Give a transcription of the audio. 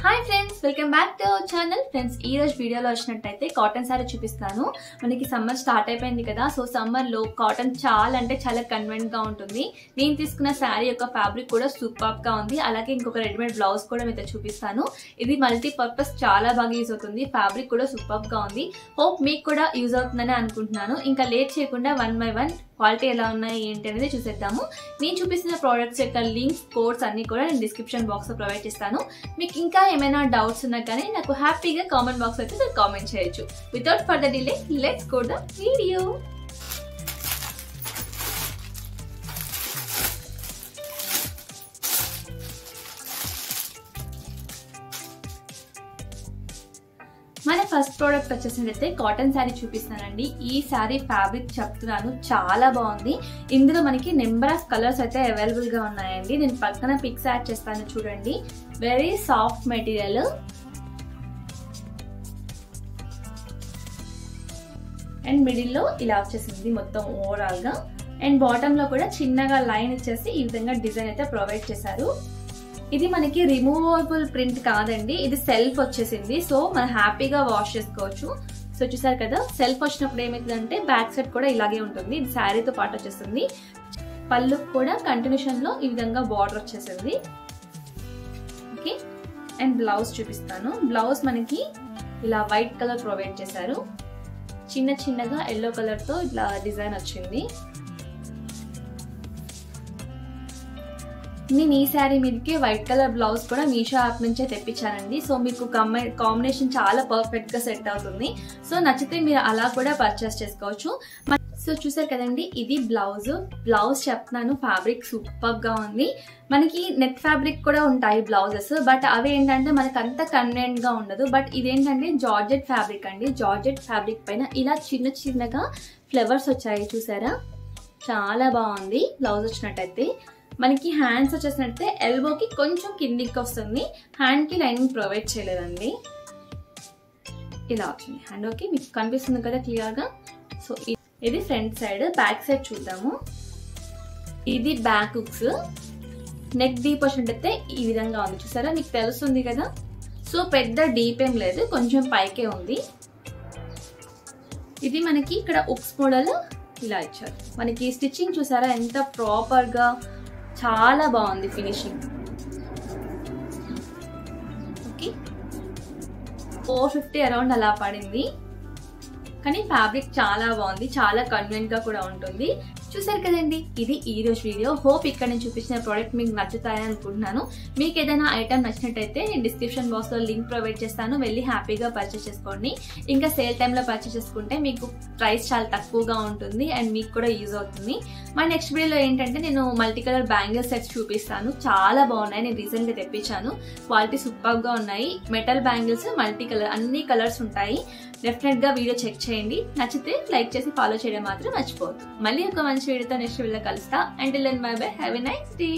Hi friends, welcome back to our channel. Friends, ఈ రోజు వీడియోలో వచ్చినట్టయితే కాటన్ సారీ చూపిస్తాను. మనకి సమ్మర్ స్టార్ట్ అయిపోయింది కదా, సో సమ్మర్ లో కాటన్ చాలా అంటే చాలా కన్వెంట్ గా ఉంటుంది. నేను తీసుకున్న శారీ యొక్క ఫ్యాబ్రిక్ కూడా సూపర్ గా ఉంది. అలాగే ఇంకొక రెడీమేడ్ బ్లౌజ్ కూడా మీతో చూపిస్తాను. ఇది మల్టీపర్పస్ చాలా బాగా యూజ్ అవుతుంది. ఫ్యాబ్రిక్ కూడా సూపర్ గా ఉంది. హోప్ మీకు కూడా యూజ్ అవుతుందని అనుకుంటున్నాను. ఇంకా లేట్ చేయకుండా వన్ బై వన్ క్వాలిటీ ఎలా ఉన్నాయి ఏంటి అనేది చూసేద్దాము. నేను చూపిస్తున్న ప్రోడక్ట్స్ యొక్క లింక్స్, కోడ్స్ అన్ని కూడా నేను డిస్క్రిప్షన్ బాక్స్ లో ప్రొవైడ్ చేస్తాను. మీకు ఇంకా ఏమైనా డౌట్స్ ఉన్నా కానీ నాకు హ్యాపీగా కామెంట్ బాక్స్ అయితే మీరు కామెంట్ చేయొచ్చు. Without further delay let's go the video. మన ఫస్ట్ ప్రోడక్ట్ వచ్చేసిందైతే కాటన్ శారీ చూపిస్తానండి. ఈ శారీ ఫ్యాబ్రిక్ చెప్తున్నాను, చాలా బాగుంది. ఇందులో మనకి నెంబర్ ఆఫ్ కలర్స్ అయితే అవైలబుల్ గా ఉన్నాయండి. నేను పక్కన పిక్స్ యాడ్ చేస్తాను చూడండి. Very soft material and middle లో ఇలా వచ్చేసింది మొత్తం ఓవరాల్ గా. అండ్ బాటమ్ లో కూడా చిన్నగా లైన్ ఇచ్చేసి ఈ విధంగా డిజైన్ అయితే ప్రొవైడ్ చేశారు. ఇది మనకి రిమూవబుల్ ప్రింట్ కాదండి, ఇది సెల్ఫ్ వచ్చేసింది. సో మనం హ్యాపీగా వాష్ చేసుకోవచ్చు. సో చూసారు కదా, సెల్ఫ్ వచ్చినప్పుడు ఏమైతుందంటే బ్యాక్ సైడ్ కూడా ఇలాగే ఉంటుంది. ఇది శారీతో పాటు వచ్చేసింది. పళ్ళు కూడా కంటిన్యూషన్ లో ఈ విధంగా బార్డర్ వచ్చేసింది. ఓకే, అండ్ బ్లౌజ్ చూపిస్తాను. బ్లౌజ్ మనకి ఇలా వైట్ కలర్ ప్రొవైడ్ చేశారు. చిన్న చిన్నగా ఎల్లో కలర్ తో ఇట్లా డిజైన్ వచ్చింది. నేను ఈ శారీ మీదకి వైట్ కలర్ బ్లౌజ్ కూడా మీషో యాప్ నుంచే తెప్పించానండి. సో మీకు కాంబినేషన్ చాలా పర్ఫెక్ట్ గా సెట్ అవుతుంది. సో నచ్చితే మీరు అలా కూడా పర్చేస్ చేసుకోవచ్చు. సో చూసారు కదండి, ఇది బ్లౌజ్ చెప్తున్నాను, ఫ్యాబ్రిక్ సూపర్ గా ఉంది. మనకి నెట్ ఫ్యాబ్రిక్ కూడా ఉంటాయి బ్లౌజెస్, బట్ అవి ఏంటంటే మనకు అంత కన్వీనియంట్ గా ఉండదు. బట్ ఇదేంటంటే జార్జెట్ ఫ్యాబ్రిక్ అండి. జార్జెట్ ఫ్యాబ్రిక్ పైన ఇలా చిన్న చిన్నగా ఫ్లవర్స్ వచ్చాయి, చూసారా? చాలా బాగుంది. బ్లౌజ్ వచ్చినట్టయితే మనకి హ్యాండ్స్ వచ్చేసినట్టే ఎల్బోకి కొంచెం కిందికి వస్తుంది. హ్యాండ్ కి లైనింగ్ ప్రొవైడ్ చేయలేదండి. ఇలా వచ్చింది హ్యాండ్. ఓకే, మీకు కనిపిస్తుంది కదా క్లియర్ గా. సో ఇది ఫ్రంట్ సైడ్. బ్యాక్ సైడ్ చూద్దాము. ఇది బ్యాక్ హుక్స్. నెక్ డీప్ వచ్చినట్టయితే ఈ విధంగా ఉంది, చూసారా? మీకు తెలుస్తుంది కదా. సో పెద్ద డీప్ ఏం లేదు, కొంచెం పైకే ఉంది. ఇది మనకి ఇక్కడ హుక్స్ మోడల్ ఇలా ఇచ్చారు. మనకి స్టిచ్చింగ్ చూసారా ఎంత ప్రాపర్ గా, చాలా బాగుంది ఫినిషింగ్. ఓకే, 450 అరౌండ్ అలా పడింది. కానీ ఫ్యాబ్రిక్ చాలా బాగుంది, చాలా కన్వీనియంట్ గా కూడా ఉంటుంది. చూసారు కదండి, ఇది ఈ రోజు వీడియో. హోప్ ఇక్కడ నేను చూపించిన ప్రోడక్ట్ మీకు నచ్చుతాయని అనుకుంటున్నాను. మీకు ఏదైనా ఐటమ్ నచ్చినట్టయితే నేను డిస్క్రిప్షన్ బాక్స్ లో లింక్ ప్రొవైడ్ చేస్తాను, వెళ్ళి హ్యాపీగా పర్చేస్ చేసుకోండి. ఇంకా సేల్ టైంలో పర్చేస్ చేసుకుంటే మీకు ప్రైస్ చాలా తక్కువగా ఉంటుంది అండ్ మీకు కూడా యూజ్ అవుతుంది. మా నెక్స్ట్ వీడియోలో ఏంటంటే నేను మల్టీ కలర్ బ్యాంగిల్ సెట్స్ చూపిస్తాను, చాలా బాగున్నాయి. నేను రీసెంట్ గా తెప్పించాను, క్వాలిటీ సూపర్ గా ఉన్నాయి. మెటల్ బ్యాంగిల్స్, మల్టీ కలర్, అన్ని కలర్స్ ఉంటాయి. డెఫినెట్ గా వీడియో చెక్ చేయండి. నచ్చితే లైక్ చేసి ఫాలో చేయడం మాత్రం మర్చిపోవద్దు. మళ్ళీ ఒక మంచి వీడియోతో నెక్స్ట్ వీడియోలో కలుస్తా. Until then bye bye, have a nice day.